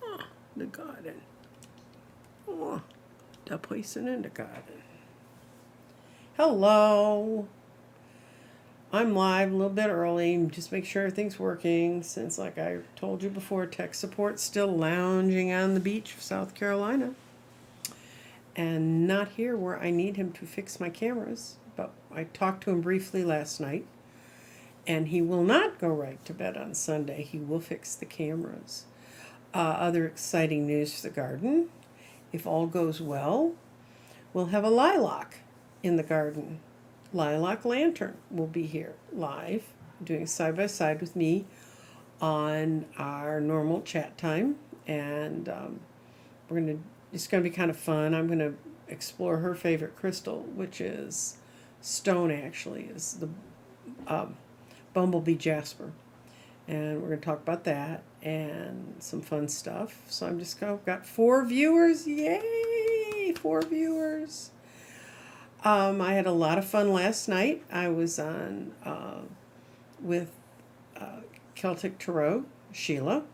Oh, the garden. Oh, the person in the garden. Hello. I'm live a little bit early. Just make sure everything's working. Since, like I told you before, tech support's still lounging on the beach of South Carolina. And not here where I need him to fix my cameras. But I talked to him briefly last night. And he will not go right to bed on Sunday. He will fix the cameras. Other exciting news for the garden. If all goes well, we'll have a lilac in the garden. Lilac Lantern will be here live, doing side by side with me on our normal chat time. And it's gonna be kind of fun. I'm gonna explore her favorite crystal, which is stone, actually, is the bumblebee jasper. And we're going to talk about that and some fun stuff. So I'm just got 4 viewers. Yay! 4 viewers. I had a lot of fun last night. I was on with Celtic Tarot, Sheila.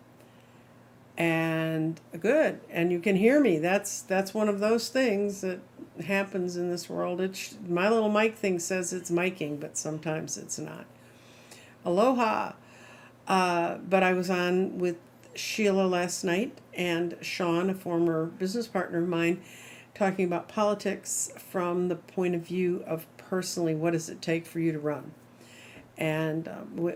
And good. And you can hear me. That's one of those things that happens in this world. My little mic thing says it's miking, but sometimes it's not. Aloha. But I was on with Sheila last night and Sean, a former business partner of mine, talking about politics from the point of view of personally, what does it take for you to run? And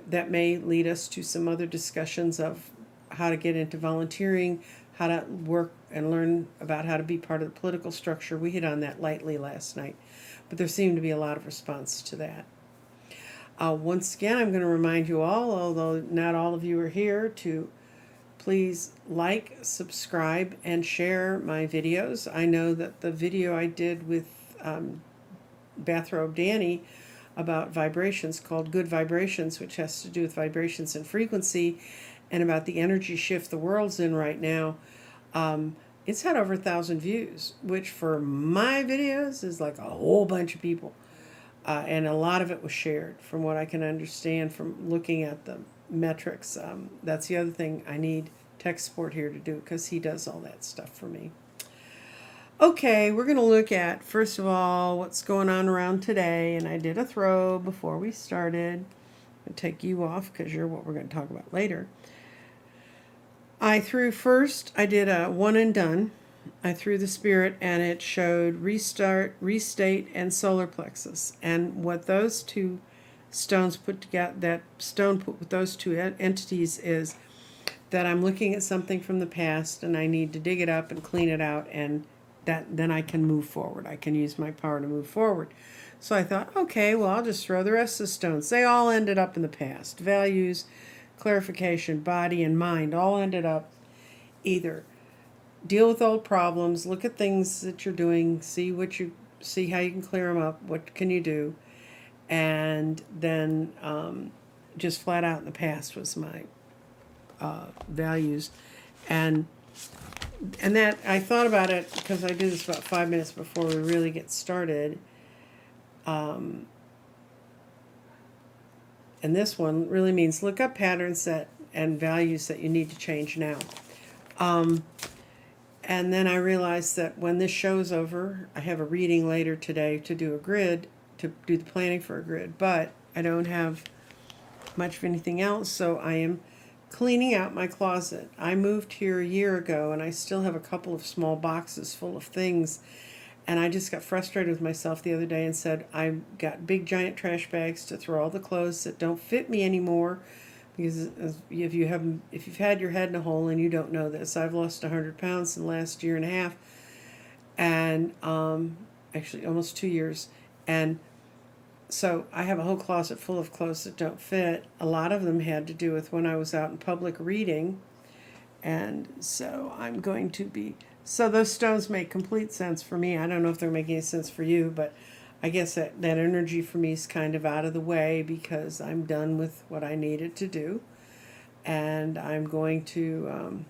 that may lead us to some other discussions of how to get into volunteering, how to work and learn about how to be part of the political structure. We hit on that lightly last night, but there seemed to be a lot of response to that. Once again, I'm going to remind you all, although not all of you are here, to please like, subscribe, and share my videos. I know that the video I did with Bathrobe Danny about vibrations, called Good Vibrations, which has to do with vibrations and frequency, and about the energy shift the world's in right now, it's had over 1,000 views, which for my videos is like a whole bunch of people. And a lot of it was shared, from what I can understand from looking at the metrics. That's the other thing I need tech support here to do, because he does all that stuff for me. Okay, we're going to look at, first of all, what's going on around today. And I did a throw before we started. I'll take you off because you're what we're going to talk about later. I did a one and done. I threw the spirit, and it showed restart, restate, and solar plexus. And what those two stones put together, that stone put with those two entities, is that I'm looking at something from the past and I need to dig it up and clean it out, and then I can move forward. I can use my power to move forward. So I thought, okay, well, I'll just throw the rest of the stones. They all ended up in the past. Values, clarification, body, and mind all ended up either deal with old problems, look at things that you're doing, see how you can clear them up, what can you do, and then just flat out in the past was my values. And that I thought about it because I do this about 5 minutes before we really get started. And this one really means look up patterns and values that you need to change now. And then I realized that when this show's over, I have a reading later today to do a grid, to do the planning for a grid, but I don't have much of anything else, so I am cleaning out my closet. I moved here a year ago, and I still have a couple of small boxes full of things, and I just got frustrated with myself the other day and said, I've got big giant trash bags to throw all the clothes that don't fit me anymore. Because if you've had your head in a hole and you don't know this, I've lost 100 pounds in the last year and a half, and actually almost 2 years. And so I have a whole closet full of clothes that don't fit. A lot of them had to do with when I was out in public reading. And so I'm going to be... So those stones make complete sense for me. I don't know if they're making any sense for you, but I guess that energy for me is kind of out of the way because I'm done with what I needed to do. And I'm going to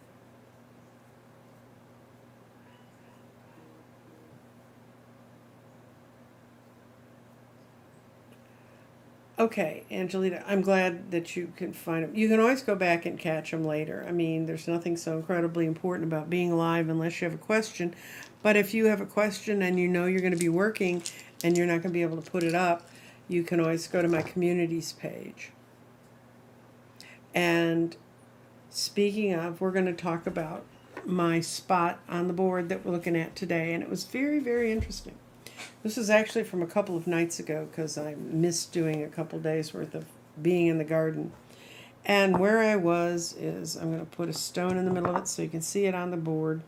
Okay, Angelita, I'm glad that you can find them. You can always go back and catch them later. I mean, there's nothing so incredibly important about being live unless you have a question. But if you have a question and you know you're going to be working and you're not going to be able to put it up, you can always go to my communities page. And speaking of, we're going to talk about my spot on the board that we're looking at today. And it was very, very interesting. This is actually from a couple of nights ago because I missed doing a couple days worth of being in the garden. And where I was is, I'm going to put a stone in the middle of it so you can see it on the board.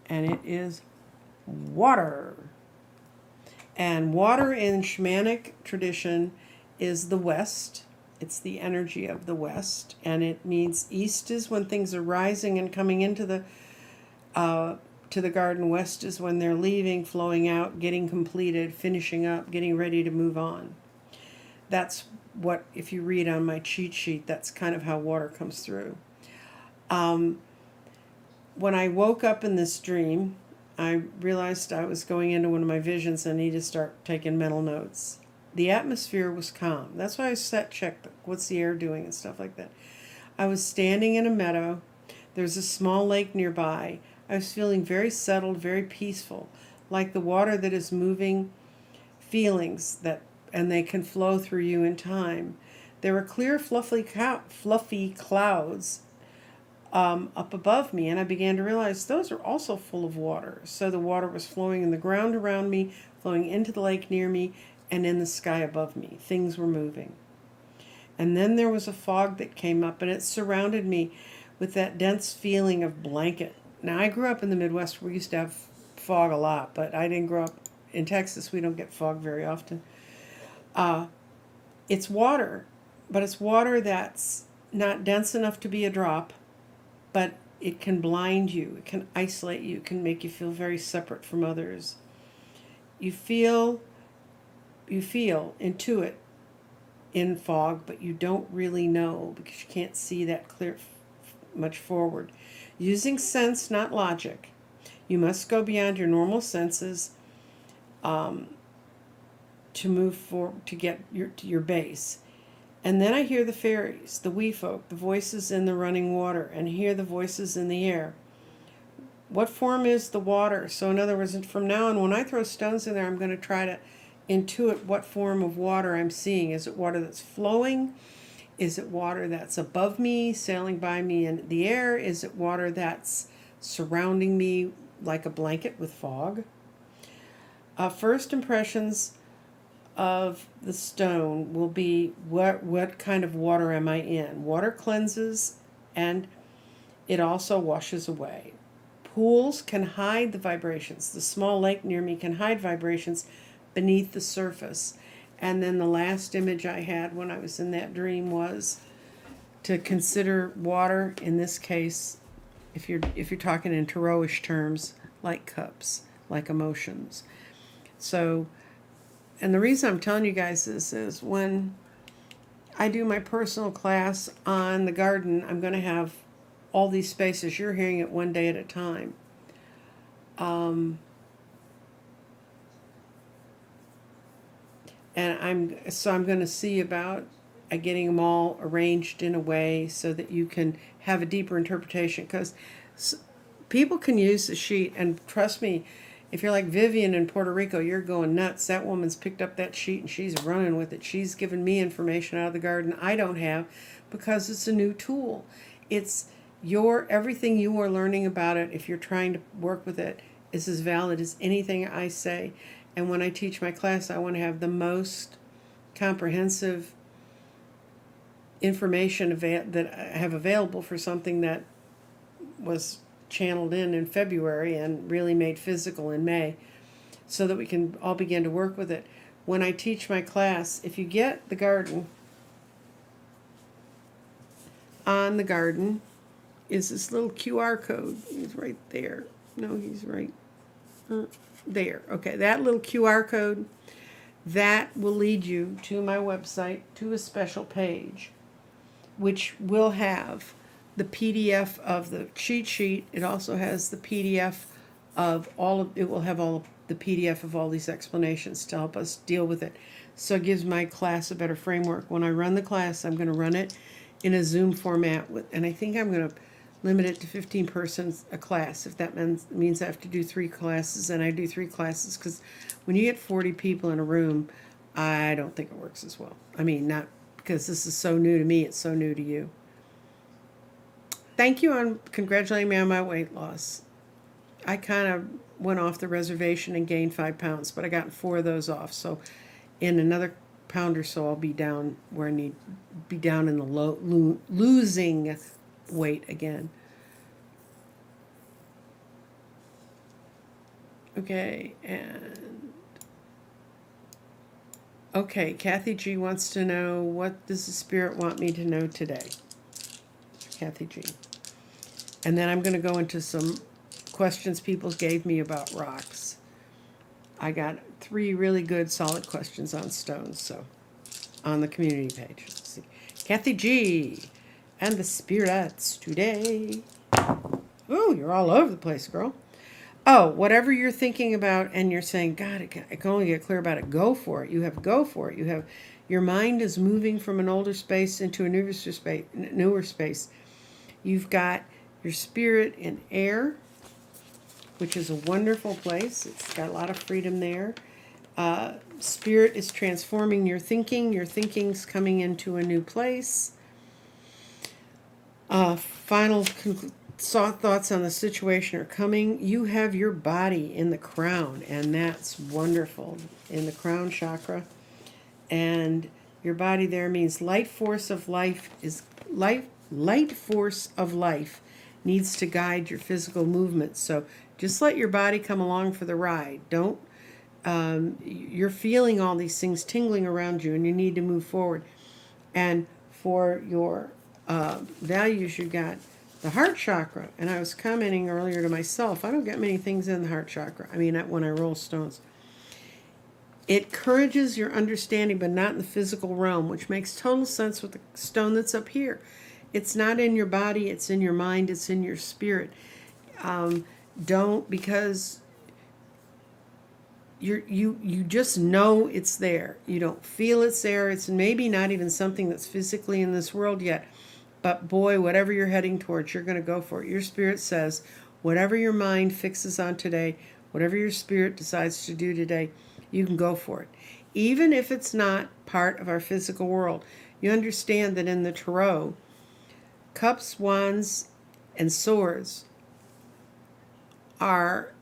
And it is water. And water in shamanic tradition is the west. It's the energy of the west. And it means east is when things are rising and coming into the garden. West is when they're leaving, flowing out, getting completed, finishing up, getting ready to move on. That's what, if you read on my cheat sheet, that's kind of how water comes through. When I woke up in this dream, I realized I was going into one of my visions and I needed to start taking mental notes. The atmosphere was calm. That's why I checked what's the air doing and stuff like that. I was standing in a meadow. There's a small lake nearby. I was feeling very settled, very peaceful, like the water that is moving feelings and they can flow through you in time. There were clear, fluffy clouds up above me, and I began to realize those are also full of water. So the water was flowing in the ground around me, flowing into the lake near me, and in the sky above me. Things were moving. And then there was a fog that came up, and it surrounded me with that dense feeling of blanket. Now, I grew up in the Midwest where we used to have fog a lot, but I didn't grow up in Texas. We don't get fog very often. It's water, but it's water that's not dense enough to be a drop, but it can blind you. It can isolate you. It can make you feel very separate from others. You feel, intuit in fog, but you don't really know because you can't see that clear much forward. Using sense, not logic. You must go beyond your normal senses to move forward, to get to your base. And then I hear the fairies, the wee folk, the voices in the running water, and hear the voices in the air. What form is the water? So in other words, from now on, when I throw stones in there, I'm going to try to intuit what form of water I'm seeing. Is it water that's flowing? Is it water that's above me, sailing by me in the air? Is it water that's surrounding me like a blanket with fog? First impressions of the stone will be what kind of water am I in? Water cleanses and it also washes away. Pools can hide the vibrations. The small lake near me can hide vibrations beneath the surface. And then the last image I had when I was in that dream was to consider water, in this case, if you're talking in tarotish terms, like cups, like emotions. So, and the reason I'm telling you guys this is when I do my personal class on the garden, I'm going to have all these spaces. You're hearing it one day at a time. And I'm going to see about getting them all arranged in a way so that you can have a deeper interpretation, because people can use the sheet, and trust me, if you're like Vivian in Puerto Rico, you're going nuts. That woman's picked up that sheet and she's running with it. She's given me information out of the garden I don't have because it's a new tool. It's everything you are learning about it, if you're trying to work with it, is as valid as anything I say. And when I teach my class, I want to have the most comprehensive information that I have available for something that was channeled in February and really made physical in May, so that we can all begin to work with it. When I teach my class, if you get the garden, on the garden is this little QR code. He's right there. No, he's right there. Okay, that little QR code, that will lead you to my website, to a special page, which will have the PDF of the cheat sheet. It also has the PDF of all of it will have all of the PDF of all these explanations to help us deal with it. So it gives my class a better framework. When I run the class, I'm going to run it in a Zoom format, and I think I'm going to limit it to 15 persons a class. If that means I have to do 3 classes, and I do 3 classes, because when you get 40 people in a room, I don't think it works as well. I mean, not because this is so new to me, it's so new to you. Thank you on congratulating me on my weight loss. I kind of went off the reservation and gained 5 pounds, but I got 4 of those off. So in another pound or so, I'll be down where I need to be, down in the losing weight again. Okay, and okay, Kathy G wants to know, what does the Spirit want me to know today? Kathy G. And then I'm going to go into some questions people gave me about rocks. I got 3 really good, solid questions on stones, so on the community page. Let's see. Kathy G. and the Spirits today. Ooh, you're all over the place, girl. Oh, whatever you're thinking about and you're saying, God, I can only get clear about it, go for it. You have go for it. You have, your mind is moving from an older space into a newer space. You've got your spirit in air, which is a wonderful place. It's got a lot of freedom there. Spirit is transforming your thinking. Your thinking's coming into a new place. Final thoughts on the situation are coming. You have your body in the crown, and that's wonderful, in the crown chakra. And your body there means light force of life is light force of life needs to guide your physical movements. So just let your body come along for the ride. Don't you're feeling all these things tingling around you, and you need to move forward. And for your values, you got the heart chakra. And I was commenting earlier to myself, I don't get many things in the heart chakra. I mean, when I roll stones. It encourages your understanding, but not in the physical realm, which makes total sense with the stone that's up here. It's not in your body, it's in your mind, it's in your spirit. Because you just know it's there. You don't feel it's there. It's maybe not even something that's physically in this world yet. But boy, whatever you're heading towards, you're going to go for it. Your spirit says, whatever your mind fixes on today, whatever your spirit decides to do today, you can go for it. Even if it's not part of our physical world. You understand that in the tarot, cups, wands, and swords are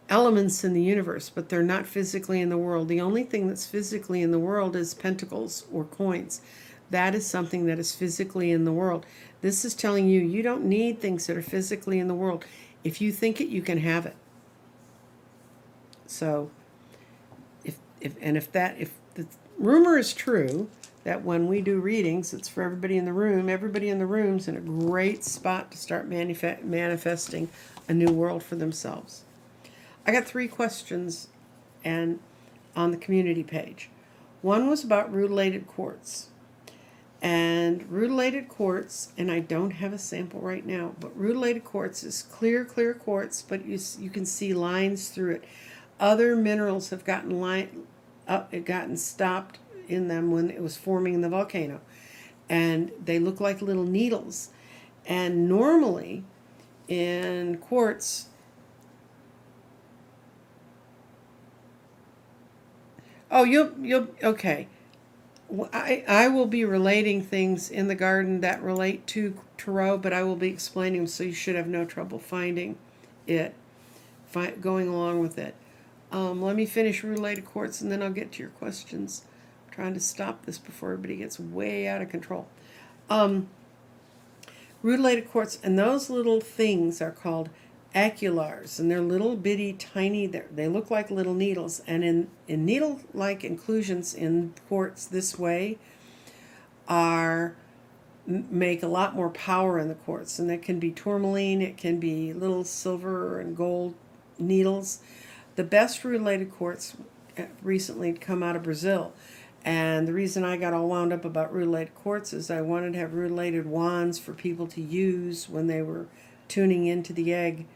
elements in the universe, but they're not physically in the world. The only thing that's physically in the world is pentacles or coins. That is something that is physically in the world. This is telling you, you don't need things that are physically in the world. If you think it, you can have it. So, if the rumor is true that when we do readings, it's for everybody in the room. Everybody in the room's in a great spot to start manifesting a new world for themselves. I got 3 questions and on the community page. One was about rutilated quartz. And rutilated quartz, and I don't have a sample right now, but rutilated quartz is clear quartz, but you can see lines through it. Other minerals have gotten stopped in them when it was forming in the volcano, and they look like little needles. And normally in quartz, you'll okay. I will be relating things in the garden that relate to tarot, but I will be explaining them, so you should have no trouble finding it, going along with it. Let me finish rutilated quartz, and then I'll get to your questions. I'm trying to stop this before everybody gets way out of control. Rutilated quartz, and those little things are called aculars, and they're little bitty tiny, they look like little needles, and in needle-like inclusions in quartz this way make a lot more power in the quartz. And it can be tourmaline, it can be little silver and gold needles. The best rutilated quartz recently come out of Brazil, and the reason I got all wound up about rutilated quartz is I wanted to have rutilated wands for people to use when they were tuning into the egg.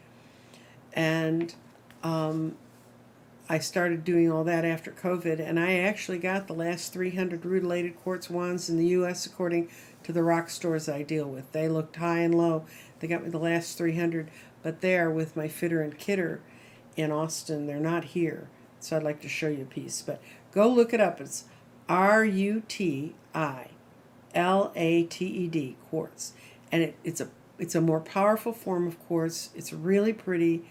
And I started doing all that after COVID, and I actually got the last 300 rutilated quartz wands in the U.S. according to the rock stores I deal with. They looked high and low. They got me the last 300, but they are with my fitter and kidder in Austin. They're not here, so I'd like to show you a piece. But go look it up. It's RUTILATED quartz, and it's a more powerful form of quartz. It's really pretty.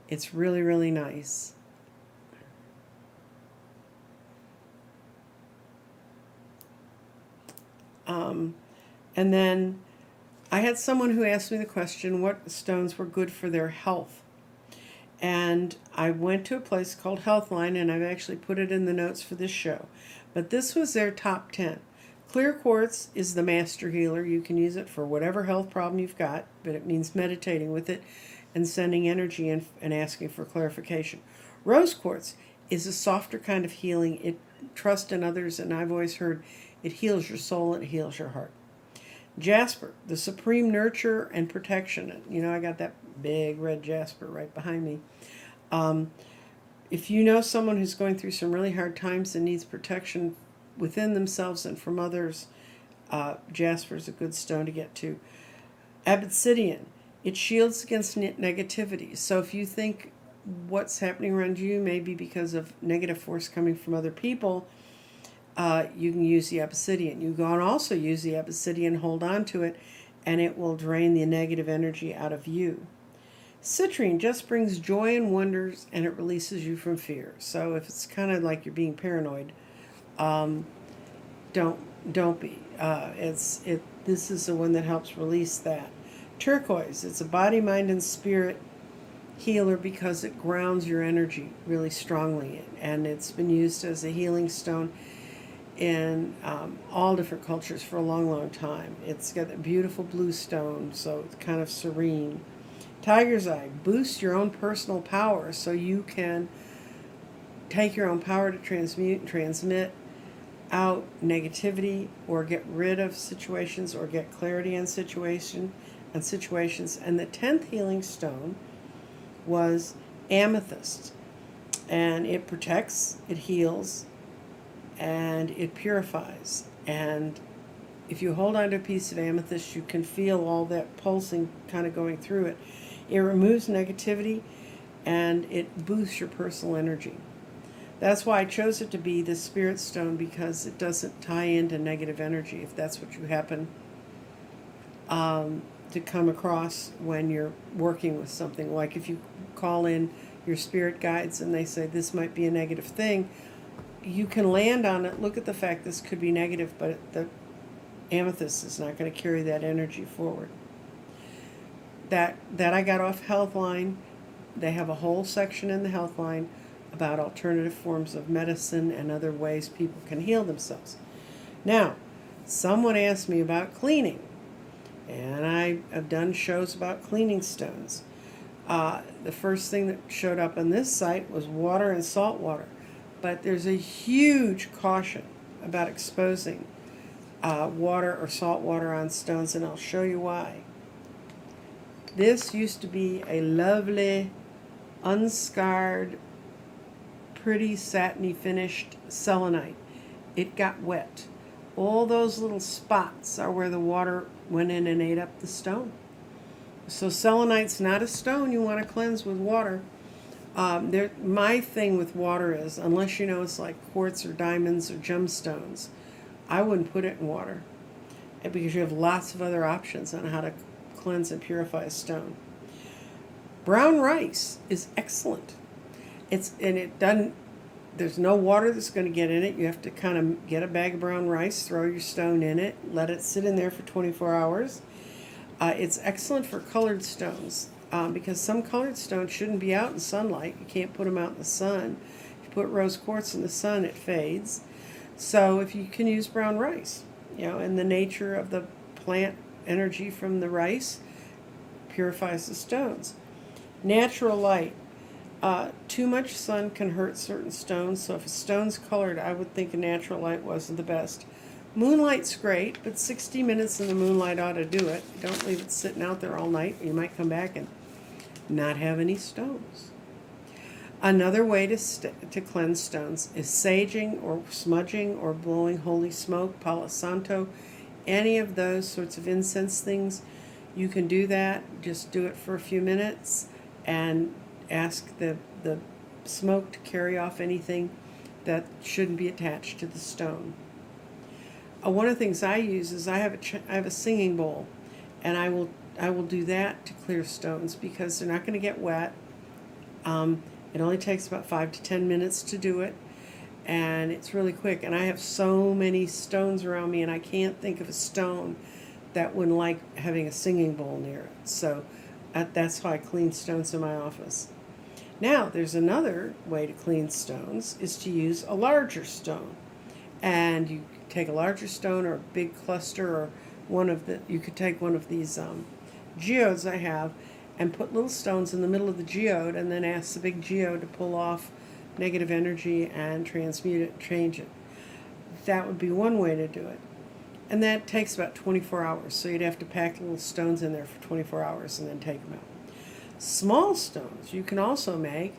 It's really, really nice. And then I had someone who asked me the question, what stones were good for their health? And I went to a place called Healthline, and I've actually put it in the notes for this show. But this was their top 10. Clear quartz is the master healer. You can use it for whatever health problem you've got, but it means meditating with it and sending energy in and asking for clarification. Rose quartz is a softer kind of healing. It trust in others, and I've always heard it heals your soul and it heals your heart. Jasper, the supreme nurture and protection. You know, I got that big red jasper right behind me. If you know someone who's going through some really hard times and needs protection within themselves and from others, jasper is a good stone to get to. Obsidian, it shields against negativity. So if you think what's happening around you may be because of negative force coming from other people, you can use the obsidian. You can also use the obsidian, hold on to it, and it will drain the negative energy out of you. Citrine just brings joy and wonders, and it releases you from fear. So if it's kind of like you're being paranoid, don't be. This is the one that helps release that. Turquoise, it's a body, mind, and spirit healer because it grounds your energy really strongly, and it's been used as a healing stone in all different cultures for a long, long time. It's got a beautiful blue stone, so it's kind of serene. Tiger's Eye boosts your own personal power so you can take your own power to transmit out negativity or get rid of situations or get clarity on situations. And the 10th healing stone was amethyst, and it protects, it heals, and it purifies. And if you hold on to a piece of amethyst, you can feel all that pulsing kind of going through it. It removes negativity and it boosts your personal energy. That's why I chose it to be the spirit stone, because it doesn't tie into negative energy if that's what you happen to come across when you're working with something. Like if you call in your spirit guides and they say this might be a negative thing, you can land on it. Look at the fact this could be negative, but the amethyst is not going to carry that energy forward. That I got off Healthline. They have a whole section in the Healthline about alternative forms of medicine and other ways people can heal themselves. Now, someone asked me about cleaning, and I have done shows about cleaning stones. The first thing that showed up on this site was water and salt water. But there's a huge caution about exposing water or salt water on stones, and I'll show you why. This used to be a lovely, unscarred, pretty satiny finished selenite. It got wet. All those little spots are where the water went in and ate up the stone. So selenite's not a stone you want to cleanse with water. My thing with water is, unless you know it's like quartz or diamonds or gemstones, I wouldn't put it in water, because you have lots of other options on how to cleanse and purify a stone. Brown rice is excellent. There's no water that's going to get in it. You have to kind of get a bag of brown rice, throw your stone in it, let it sit in there for 24 hours. It's excellent for colored stones. Because some colored stones shouldn't be out in sunlight. You can't put them out in the sun. If you put rose quartz in the sun, it fades. So if you can use brown rice, and the nature of the plant energy from the rice purifies the stones. Natural light. Too much sun can hurt certain stones, so if a stone's colored, I would think a natural light wasn't the best. Moonlight's great, but 60 minutes in the moonlight ought to do it. Don't leave it sitting out there all night. You might come back and not have any stones. Another way to cleanse stones is saging or smudging or blowing holy smoke, Palo Santo, any of those sorts of incense things. You can do that. Just do it for a few minutes and ask the smoke to carry off anything that shouldn't be attached to the stone. One of the things I use is I have a singing bowl, and I will do that to clear stones because they're not going to get wet. It only takes about 5 to 10 minutes to do it, and it's really quick. And I have so many stones around me, and I can't think of a stone that wouldn't like having a singing bowl near it. So that's how I clean stones in my office. Now, there's another way to clean stones is to use a larger stone. And you take a larger stone or a big cluster, or you could take one of these geodes I have and put little stones in the middle of the geode, and then ask the big geode to pull off negative energy and transmute it, change it. That would be one way to do it. And that takes about 24 hours. So you'd have to pack little stones in there for 24 hours and then take them out. Small stones, you can also make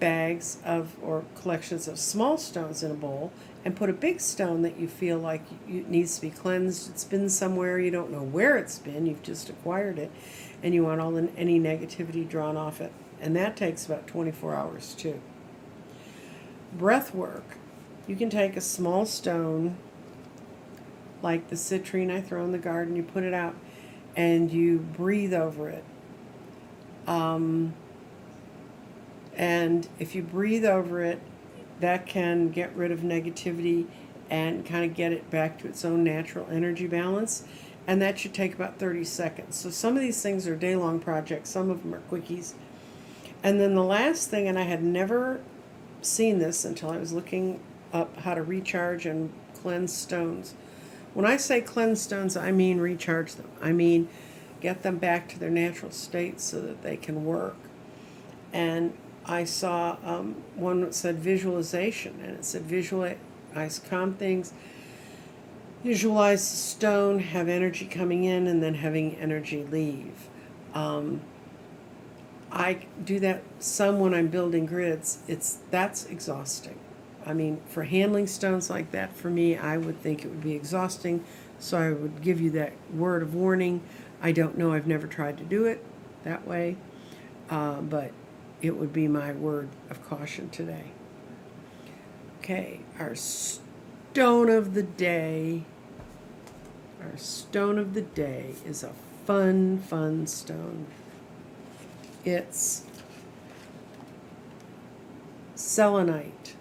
bags of or collections of small stones in a bowl and put a big stone that you feel like needs to be cleansed. It's been somewhere, you don't know where it's been, you've just acquired it, and you want any negativity drawn off it. And that takes about 24 hours too. Breath work. You can take a small stone, like the citrine I throw in the garden, you put it out and you breathe over it. And if you breathe over it, that can get rid of negativity and kind of get it back to its own natural energy balance. And that should take about 30 seconds. So some of these things are day-long projects. Some of them are quickies. And then the last thing, and I had never seen this until I was looking up how to recharge and cleanse stones. When I say cleanse stones, I mean recharge them. I mean get them back to their natural state so that they can work. And I saw one that said visualization, and it said visualize calm things, visualize the stone, have energy coming in, and then having energy leave. I do that some when I'm building grids. That's exhausting. I mean, for handling stones like that, for me, I would think it would be exhausting, so I would give you that word of warning. I don't know, I've never tried to do it that way, but it would be my word of caution today. Okay, our stone of the day. Our stone of the day is a fun stone. It's selenite.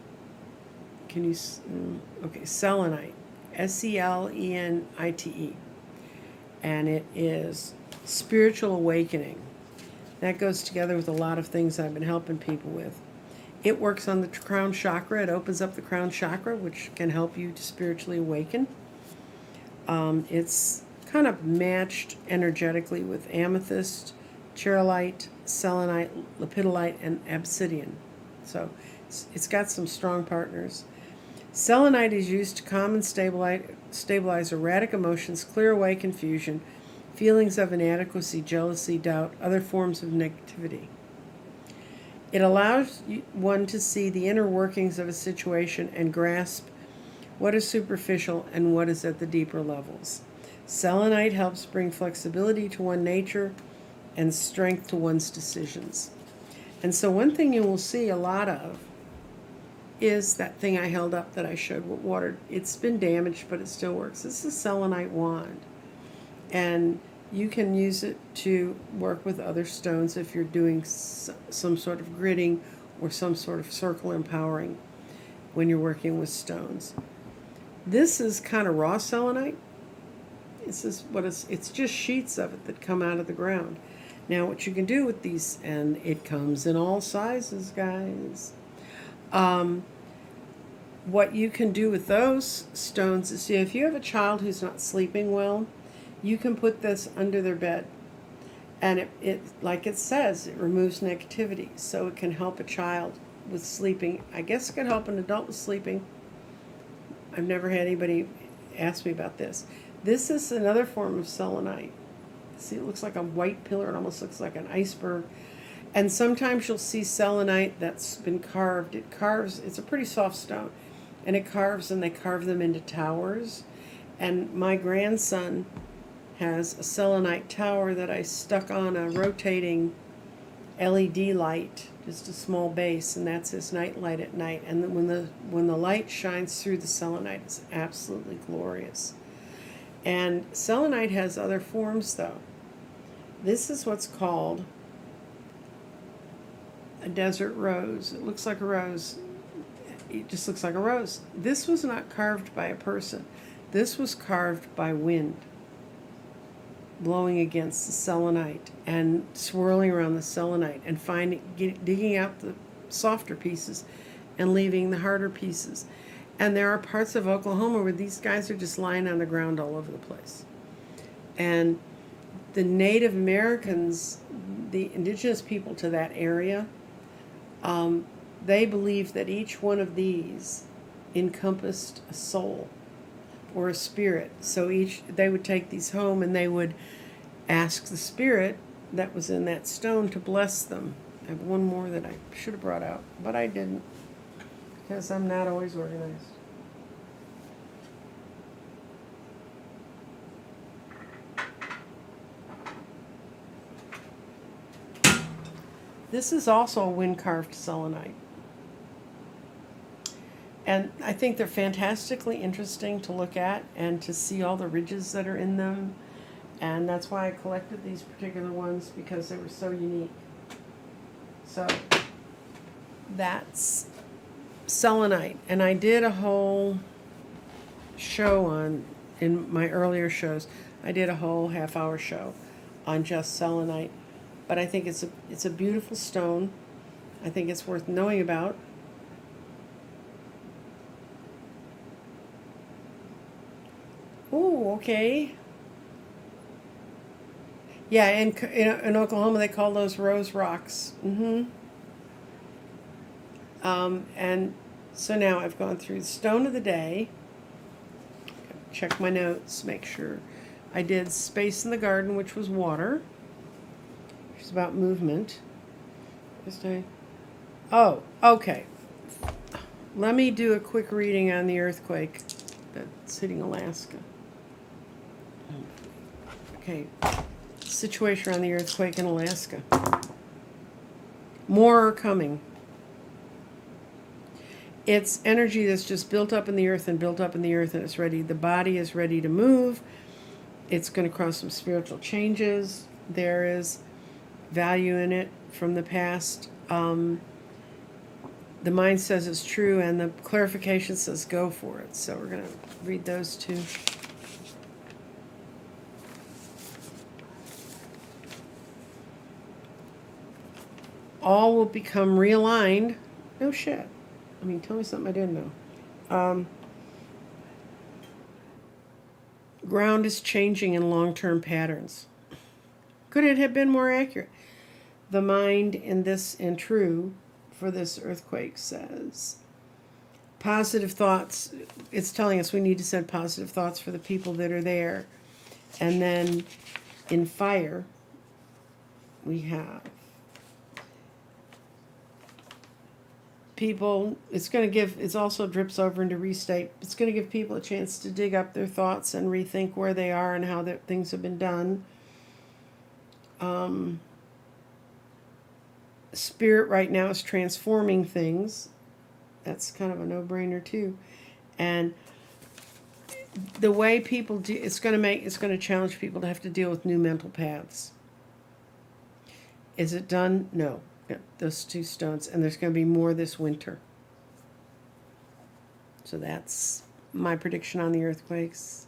Can you, okay, selenite. Selenite. And it is spiritual awakening. That goes together with a lot of things I've been helping people with. It works on the crown chakra. It opens up the crown chakra, which can help you to spiritually awaken. It's kind of matched energetically with amethyst, chairolite, selenite, lepidolite, and obsidian. So it's got some strong partners. Selenite is used to calm and stabilize erratic emotions, clear away confusion, feelings of inadequacy, jealousy, doubt, other forms of negativity. It allows one to see the inner workings of a situation and grasp what is superficial and what is at the deeper levels. Selenite helps bring flexibility to one's nature and strength to one's decisions. And so one thing you will see a lot of is that thing I held up that I showed with water. It's been damaged, but it still works. This is a selenite wand. And you can use it to work with other stones if you're doing some sort of gridding or some sort of circle empowering when you're working with stones. This is kind of raw selenite. This is what it's just sheets of it that come out of the ground. Now what you can do with these, and it comes in all sizes, guys. What you can do with those stones is, if you have a child who's not sleeping well, you can put this under their bed. And it like it says, it removes negativity. So it can help a child with sleeping. I guess it could help an adult with sleeping. I've never had anybody ask me about this. This is another form of selenite. See, it looks like a white pillar. It almost looks like an iceberg. And sometimes you'll see selenite that's been carved. It carves, it's a pretty soft stone, and it carves, and they carve them into towers. And my grandson has a selenite tower that I stuck on a rotating LED light, just a small base, and that's his night light at night. And then when the light shines through the selenite, it's absolutely glorious. And selenite has other forms, though. This is what's called a desert rose. It looks like a rose. It just looks like a rose. This was not carved by a person. This was carved by wind, blowing against the selenite and swirling around the selenite and digging out the softer pieces and leaving the harder pieces. And there are parts of Oklahoma where these guys are just lying on the ground all over the place. And the Native Americans, the indigenous people to that area, they believed that each one of these encompassed a soul or a spirit. So they would take these home, and they would ask the spirit that was in that stone to bless them. I have one more that I should have brought out, but I didn't, because I'm not always organized. This is also a wind-carved selenite. And I think they're fantastically interesting to look at and to see all the ridges that are in them. And that's why I collected these particular ones, because they were so unique. So that's selenite. And I did a whole show in my earlier shows, I did a whole half-hour show on just selenite. But I think it's a beautiful stone. I think it's worth knowing about. Oh, okay. Yeah, in Oklahoma they call those rose rocks. And so now I've gone through the stone of the day. Check my notes, make sure. I did space in the garden, which was water. It's about movement. Oh, okay. Let me do a quick reading on the earthquake that's hitting Alaska. Okay. Situation around the earthquake in Alaska. More are coming. It's energy that's just built up in the earth and built up in the earth, and it's ready. The body is ready to move. It's going to cause some spiritual changes. There is value in it from the past. The mind says it's true, and the clarification says go for it. So we're going to read those two. All will become realigned. No shit. I mean, tell me something I didn't know. Ground is changing in long-term patterns. Could it have been more accurate? The mind in this and true for this earthquake says positive thoughts. It's telling us we need to send positive thoughts for the people that are there. And then in fire, we have people, it's also drips over into restate. It's going to give people a chance to dig up their thoughts and rethink where they are and how things have been done. Spirit right now is transforming things. That's kind of a no-brainer too. And the way people do, it's going to challenge people to have to deal with new mental paths. Is it done? No. Yeah, those two stones, and there's going to be more this winter. So that's my prediction on the earthquakes.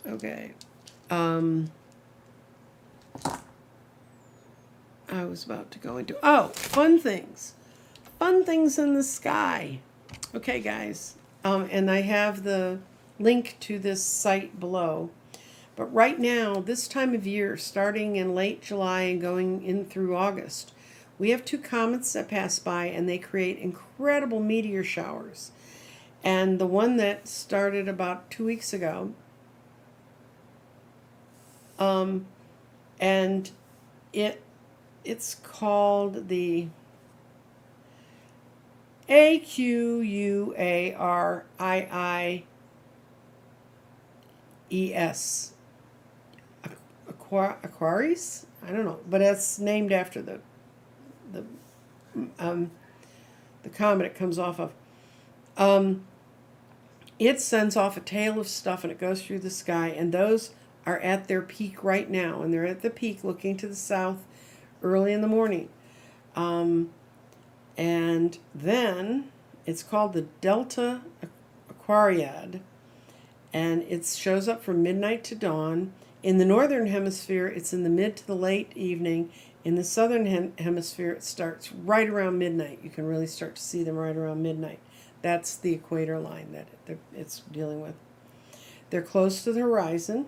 Okay. I was about to go into, fun things. Fun things in the sky. Okay, guys. And I have the link to this site below. But right now, this time of year, starting in late July and going in through August, we have two comets that pass by, and they create incredible meteor showers. And the one that started about 2 weeks ago, and it It's called the Aquarius. Aquarius? I don't know, but it's named after the um, the comet it comes off of. Um, it sends off a tail of stuff and it goes through the sky, and those are at their peak right now, and they're at the peak looking to the south early in the morning. Um, and then it's called the Delta Aquariad, and it shows up from midnight to dawn. In the northern hemisphere, it's in the mid to the late evening. In the southern hemisphere, it starts right around midnight. You can really start to see them right around midnight. That's the equator line that it's dealing with. They're close to the horizon.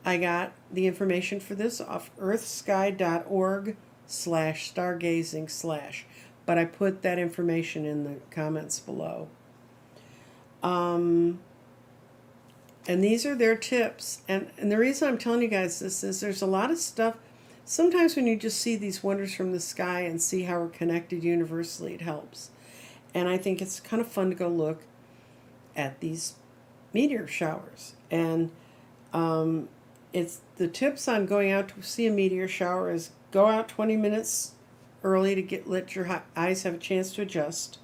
I got the information for this off earthsky.org/stargazing/, but I put that information in the comments below. And these are their tips. And the reason I'm telling you guys this is there's a lot of stuff. Sometimes when you just see these wonders from the sky and see how we're connected universally, it helps. And I think it's kind of fun to go look at these meteor showers. And it's the tips on going out to see a meteor shower is go out 20 minutes early to let your eyes have a chance to adjust.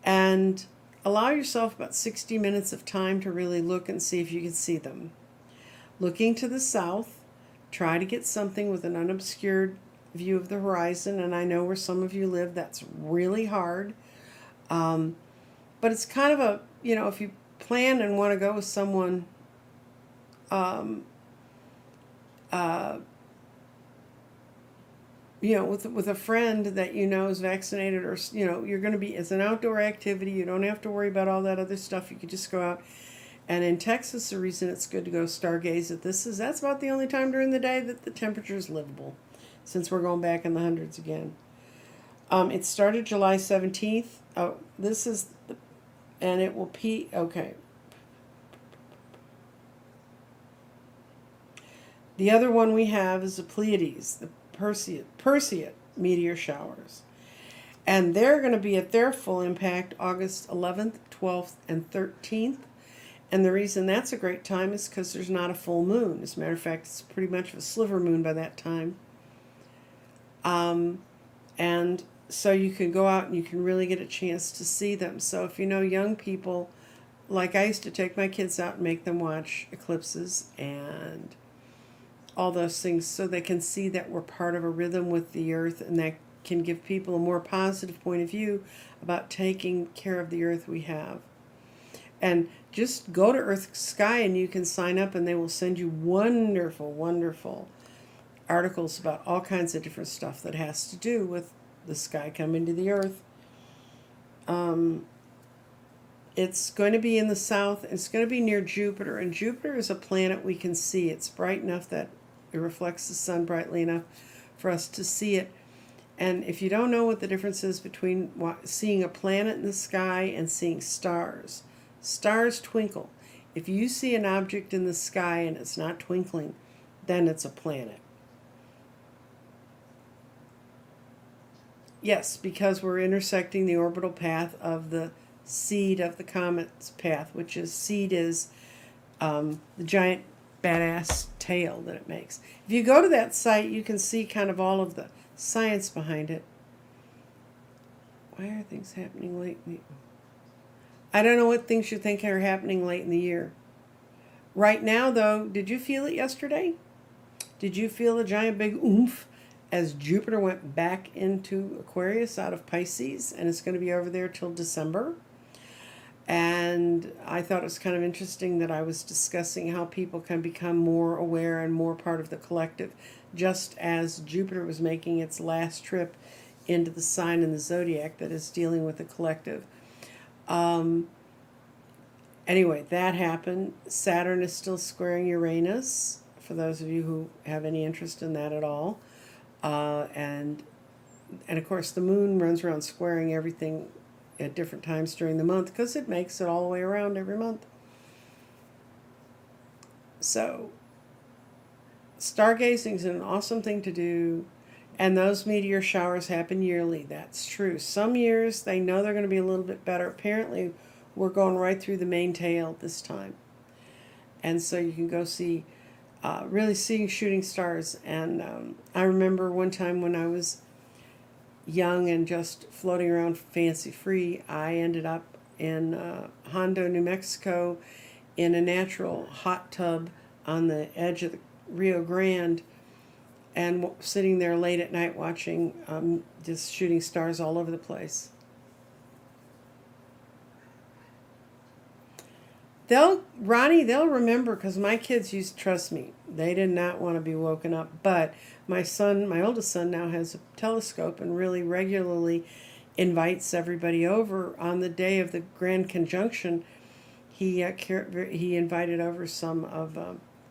And allow yourself about 60 minutes of time to really look and see if you can see them. Looking to the south, try to get something with an unobscured view of the horizon. And I know where some of you live, that's really hard. But it's kind of a, if you plan and want to go with someone, with a friend that is vaccinated, or you're going to be, it's an outdoor activity. You don't have to worry about all that other stuff. You could just go out. And in Texas, the reason it's good to go stargaze at this is that's about the only time during the day that the temperature is livable, since we're going back in the hundreds again. It started July 17th. Oh, this is, and it will peak, okay. The other one we have is the Pleiades, the Perseid meteor showers. And they're going to be at their full impact August 11th, 12th, and 13th. And the reason that's a great time is because there's not a full moon. As a matter of fact, it's pretty much a sliver moon by that time. And so you can go out and you can really get a chance to see them. So if you know young people, like I used to take my kids out and make them watch eclipses and all those things so they can see that we're part of a rhythm with the earth, and that can give people a more positive point of view about taking care of the earth we have. And just go to Earth Sky and you can sign up, and they will send you wonderful, wonderful articles about all kinds of different stuff that has to do with the sky coming to the earth. It's going to be in the south. It's going to be near Jupiter, and Jupiter is a planet we can see. It's bright enough that it reflects the sun brightly enough for us to see it. And if you don't know what the difference is between seeing a planet in the sky and seeing stars, stars twinkle. If you see an object in the sky and it's not twinkling, then it's a planet. Yes, because we're intersecting the orbital path of the seed of the comet's path, which is seed is the giant badass tail that it makes. If you go to that site, you can see kind of all of the science behind it. Why are things happening late in the... I don't know what things you think are happening late in the year. Right now, though, did you feel it yesterday? Did you feel a giant big oomph as Jupiter went back into Aquarius out of Pisces, and it's going to be over there till December? And I thought it was kind of interesting that I was discussing how people can become more aware and more part of the collective, just as Jupiter was making its last trip into the sign in the zodiac that is dealing with the collective. Anyway, that happened. Saturn is still squaring Uranus, for those of you who have any interest in that at all. And of course, the moon runs around squaring everything at different times during the month because it makes it all the way around every month. So, stargazing is an awesome thing to do. And those meteor showers happen yearly. That's true. Some years they know they're going to be a little bit better. Apparently, we're going right through the main tail this time. And so you can go see, really seeing shooting stars. And I remember one time when I was young and just floating around fancy free, I ended up in Hondo, New Mexico, in a natural hot tub on the edge of the Rio Grande, and sitting there late at night watching just shooting stars all over the place. They'll remember, because my kids used to, trust me, they did not want to be woken up. But my oldest son now has a telescope and really regularly invites everybody over. On the day of the Grand Conjunction, he invited over some of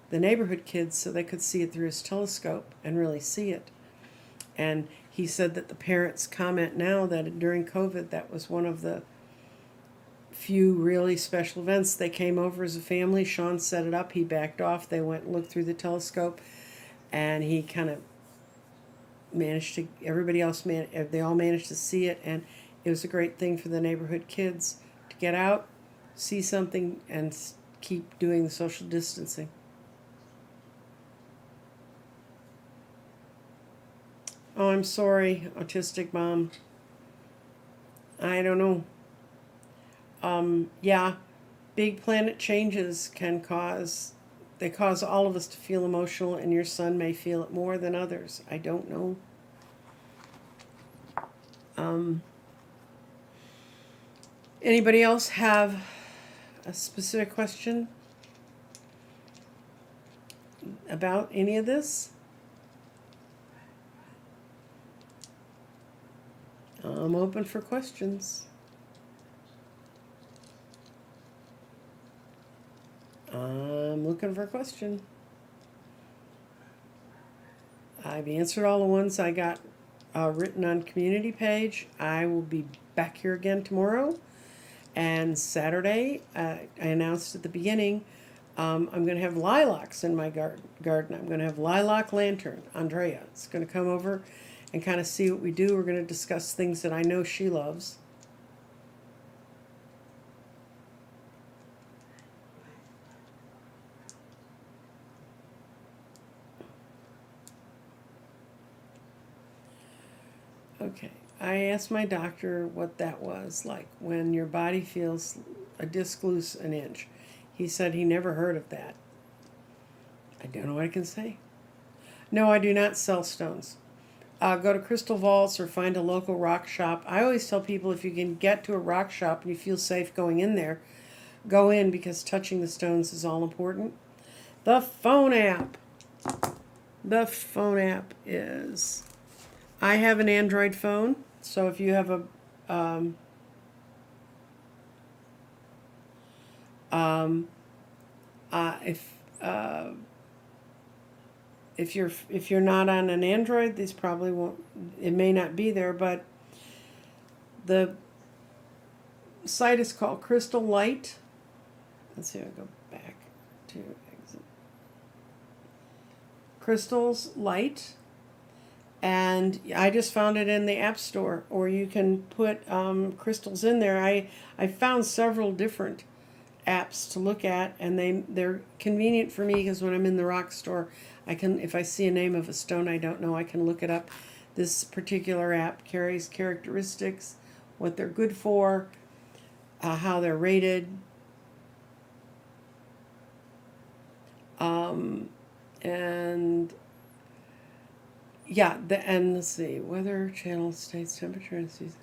the neighborhood kids so they could see it through his telescope and really see it. And he said that the parents comment now that during COVID, that was one of the few really special events. They came over as a family. Sean set it up. He backed off. They went and looked through the telescope, and he kind of managed to, everybody else, they all managed to see it, and it was a great thing for the neighborhood kids to get out, see something, and keep doing the social distancing. Oh, I'm sorry, autistic mom. I don't know. Yeah, big planet changes cause all of us to feel emotional, and your son may feel it more than others. I don't know. Anybody else have a specific question about any of this? I'm open for questions. I'm looking for a question. I've answered all the ones I got written on community page. I will be back here again tomorrow. And Saturday, I announced at the beginning, I'm going to have lilacs in my garden. I'm going to have lilac lantern. Andrea is going to come over and kind of see what we do. We're going to discuss things that I know she loves. Okay, I asked my doctor what that was like when your body feels a disc loose an inch. He said he never heard of that. I don't know what I can say. No, I do not sell stones. Go to Crystal Vaults or find a local rock shop. I always tell people, if you can get to a rock shop and you feel safe going in there, go in, because touching the stones is all important. The phone app. The phone app is... I have an Android phone, so if you have a if you're not on an Android, these probably won't. It may not be there, but the site is called Crystal Light. Let's see. I'll go back to exit. Crystal's Light. And I just found it in the App Store, or you can put crystals in there. I found several different apps to look at, and they're convenient for me, because when I'm in the rock store, I can, if I see a name of a stone I don't know, I can look it up. This particular app carries characteristics, what they're good for, how they're rated, and yeah, and let's see, weather, channel, states, temperature, and season.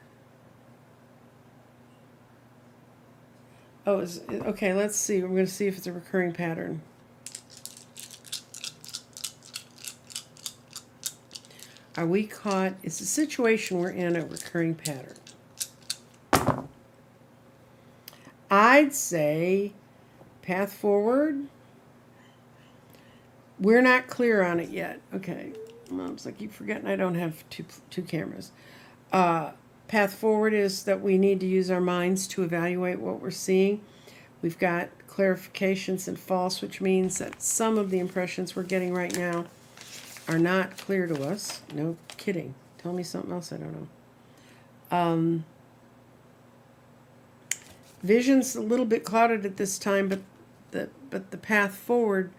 Oh, okay, let's see. We're going to see if it's a recurring pattern. Are we caught? Is the situation we're in a recurring pattern? I'd say path forward. We're not clear on it yet. Okay. Oops, I keep forgetting I don't have two cameras. Path forward is that we need to use our minds to evaluate what we're seeing. We've got clarifications and false, which means that some of the impressions we're getting right now are not clear to us. No kidding. Tell me something else I don't know. Vision's a little bit clouded at this time, but the path forward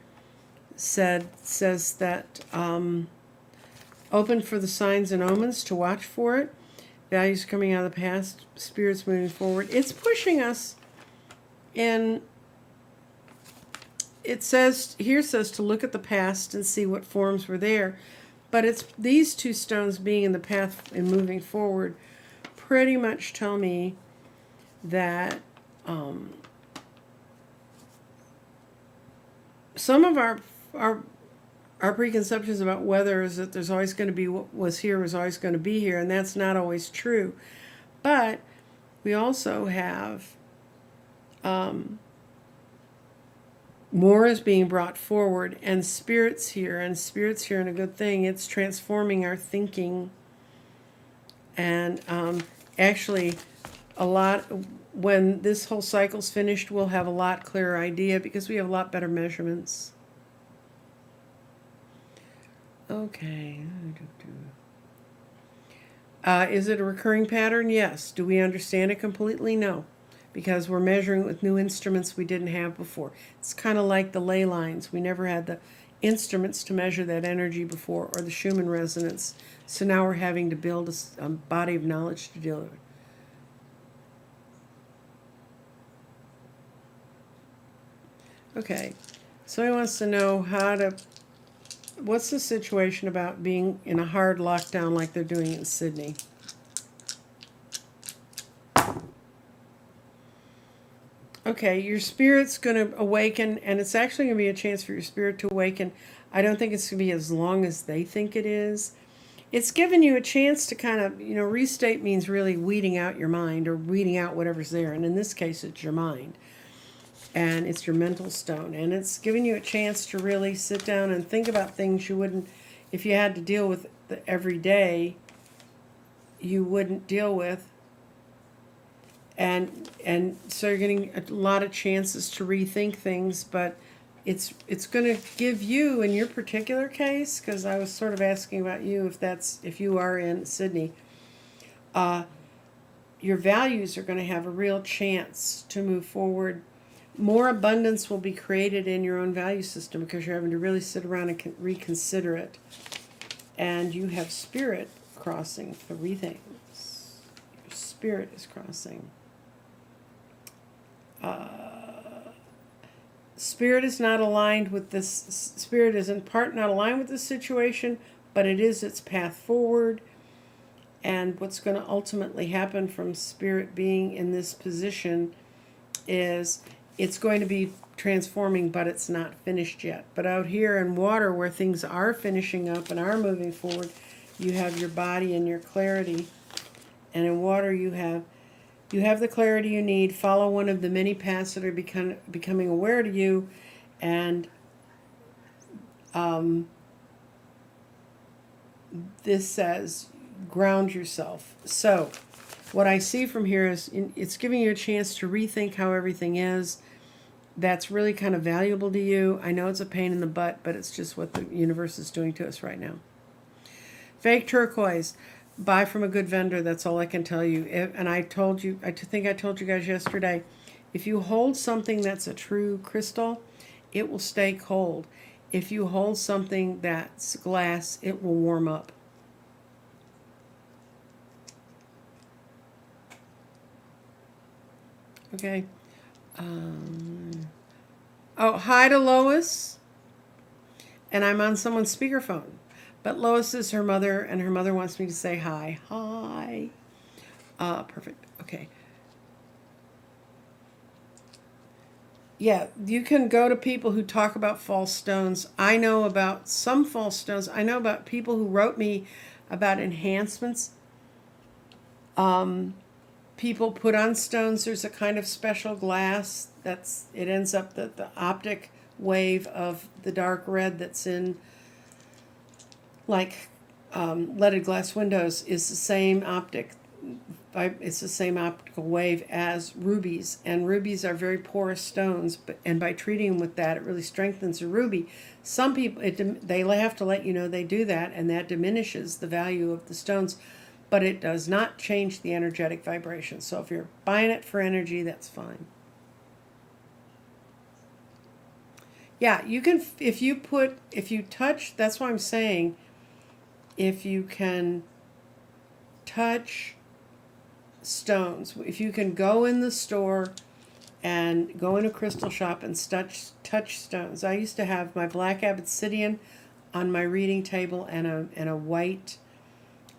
says that open for the signs and omens to watch for it. Values coming out of the past, spirits moving forward. It's pushing us in. It says to look at the past and see what forms were there, but it's these two stones being in the path and moving forward pretty much tell me that some of our preconceptions about weather is that there's always going to be what was here was always going to be here, and that's not always true. But we also have more is being brought forward, and spirits here, and a good thing. It's transforming our thinking, and actually a lot, when this whole cycle's finished, we'll have a lot clearer idea because we have a lot better measurements. Okay. Is it a recurring pattern? Yes. Do we understand it completely? No. Because we're measuring it with new instruments we didn't have before. It's kind of like the ley lines. We never had the instruments to measure that energy before, or the Schumann resonance. So now we're having to build a body of knowledge to deal with it. Okay. So he wants to know what's the situation about being in a hard lockdown like they're doing in Sydney? Okay, your spirit's going to awaken, and it's actually going to be a chance for your spirit to awaken. I don't think it's going to be as long as they think it is. It's given you a chance to kind of, restate means really weeding out your mind, or weeding out whatever's there. And in this case, it's your mind. And it's your mental stone. And it's giving you a chance to really sit down and think about things you wouldn't, if you had to deal with every day, you wouldn't deal with. And so you're getting a lot of chances to rethink things, but it's going to give you, in your particular case, because I was sort of asking about you, if you are in Sydney, your values are going to have a real chance to move forward. More abundance will be created in your own value system because you're having to really sit around and reconsider it. And you have spirit crossing 3 things. Your spirit is crossing. Spirit is not aligned with this. Spirit is in part not aligned with this situation, but it is its path forward. And what's going to ultimately happen from spirit being in this position is it's going to be transforming, but it's not finished yet. But out here in water, where things are finishing up and are moving forward, you have your body and your clarity. And in water, you have the clarity you need. Follow one of the many paths that are becoming aware to you, and this says ground yourself. So what I see from here is it's giving you a chance to rethink how everything is. That's really kind of valuable to you. I know it's a pain in the butt, but it's just what the universe is doing to us right now. Fake turquoise. Buy from a good vendor. That's all I can tell you. And I think I told you guys yesterday, if you hold something that's a true crystal, it will stay cold. If you hold something that's glass, it will warm up. Okay. Oh, hi to Lois. And I'm on someone's speakerphone. But Lois is her mother, and her mother wants me to say hi. Hi. Perfect. Okay. Yeah, you can go to people who talk about false stones. I know about some false stones. I know about people who wrote me about enhancements. People put on stones. There's a kind of special glass it ends up that the optic wave of the dark red that's in leaded glass windows is the same optic it's the same optical wave as rubies, and rubies are very porous stones. And by treating them with that, it really strengthens a ruby. Some people they have to let you know they do that, and that diminishes the value of the stones, but it does not change the energetic vibration. So if you're buying it for energy, that's fine. Yeah, you can if you touch. That's why I'm saying if you can touch stones, if you can go in the store and go in a crystal shop and touch stones. I used to have my black obsidian on my reading table and a white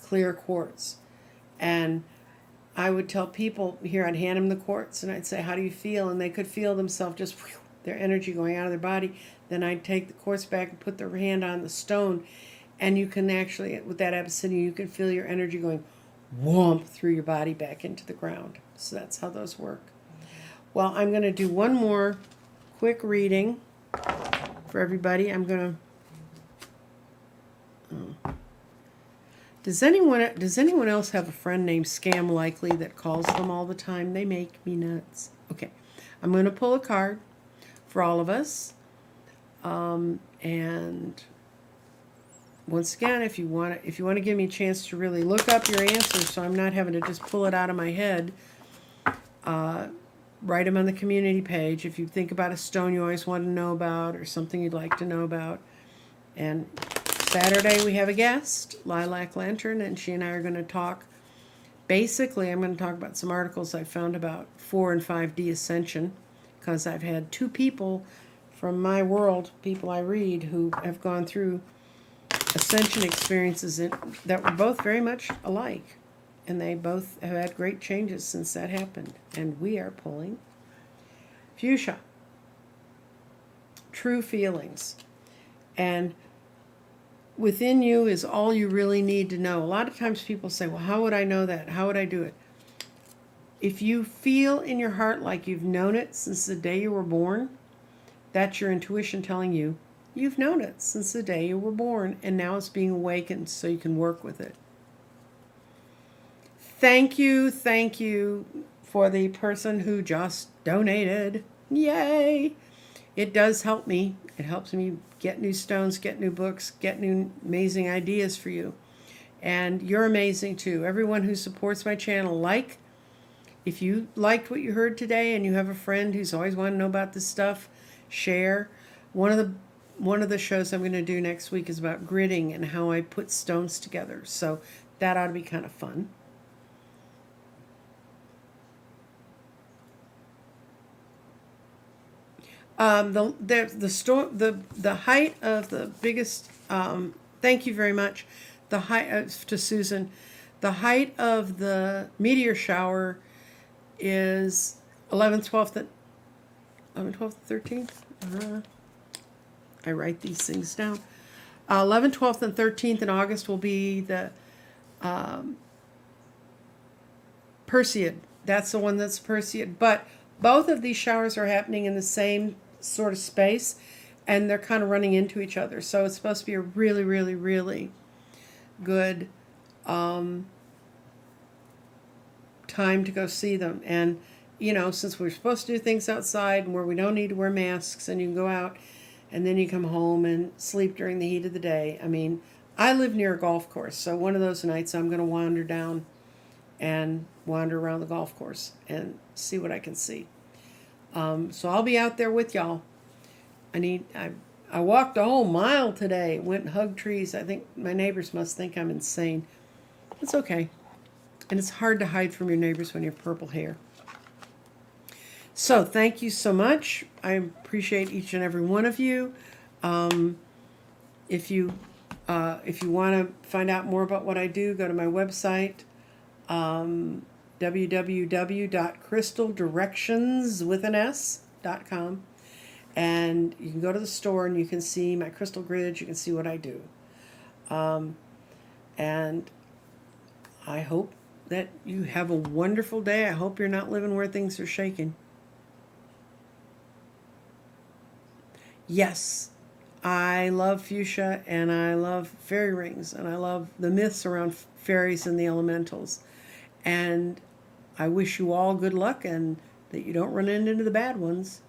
clear quartz. And I would tell people here, I'd hand them the quartz and I'd say, "How do you feel?" And they could feel themselves just whew, their energy going out of their body. Then I'd take the quartz back and put their hand on the stone, and you can actually, with that obsidian, you can feel your energy going whomp through your body back into the ground. So that's how those work. Well, I'm going to do one more quick reading for everybody. I'm going to. Does anyone else have a friend named Scam Likely that calls them all the time? They make me nuts. Okay, I'm going to pull a card for all of us, and once again, if you want to give me a chance to really look up your answers, so I'm not having to just pull it out of my head. Write them on the community page. If you think about a stone you always want to know about or something you'd like to know about. And Saturday we have a guest, Lilac Lantern, and she and I are going to talk. Basically, I'm going to talk about some articles I found about 4 and 5D ascension, because I've had two people from my world, people I read, who have gone through ascension experiences that were both very much alike. And they both have had great changes since that happened. And we are pulling fuchsia. True feelings. And within you is all you really need to know. A lot of times people say, "Well, how would I know that? How would I do it?" If you feel in your heart like you've known it since the day you were born, that's your intuition telling you you've known it since the day you were born, and now it's being awakened so you can work with it. Thank you for the person who just donated. Yay! It does help me. It helps me get new stones, get new books, get new amazing ideas for you. And you're amazing too. Everyone who supports my channel, if you liked what you heard today and you have a friend who's always wanted to know about this stuff, share. One of the shows I'm going to do next week is about gridding and how I put stones together. So that ought to be kind of fun. The height of the biggest. Thank you very much. The height to Susan. The height of the meteor shower is 11th, 12th, 13th. I write these things down. 11th, 12th, and 13th in August will be the Perseid. That's the one that's Perseid. But both of these showers are happening in the same sort of space, and they're kind of running into each other. So it's supposed to be a really, really, really good time to go see them. And, since we're supposed to do things outside and where we don't need to wear masks and you can go out and then you come home and sleep during the heat of the day. I mean, I live near a golf course, so one of those nights I'm going to wander down and wander around the golf course and see what I can see. So I'll be out there with y'all. I walked a whole mile today, went and hugged trees. I think my neighbors must think I'm insane. It's okay. And it's hard to hide from your neighbors when you have purple hair. So thank you so much. I appreciate each and every one of you. If you want to find out more about what I do, go to my website, www.crystaldirections.com, and you can go to the store and you can see my crystal grids. You can see what I do, and I hope that you have a wonderful day. I hope you're not living where things are shaking. Yes, I love fuchsia, and I love fairy rings, and I love the myths around fairies and the elementals. And I wish you all good luck and that you don't run into the bad ones.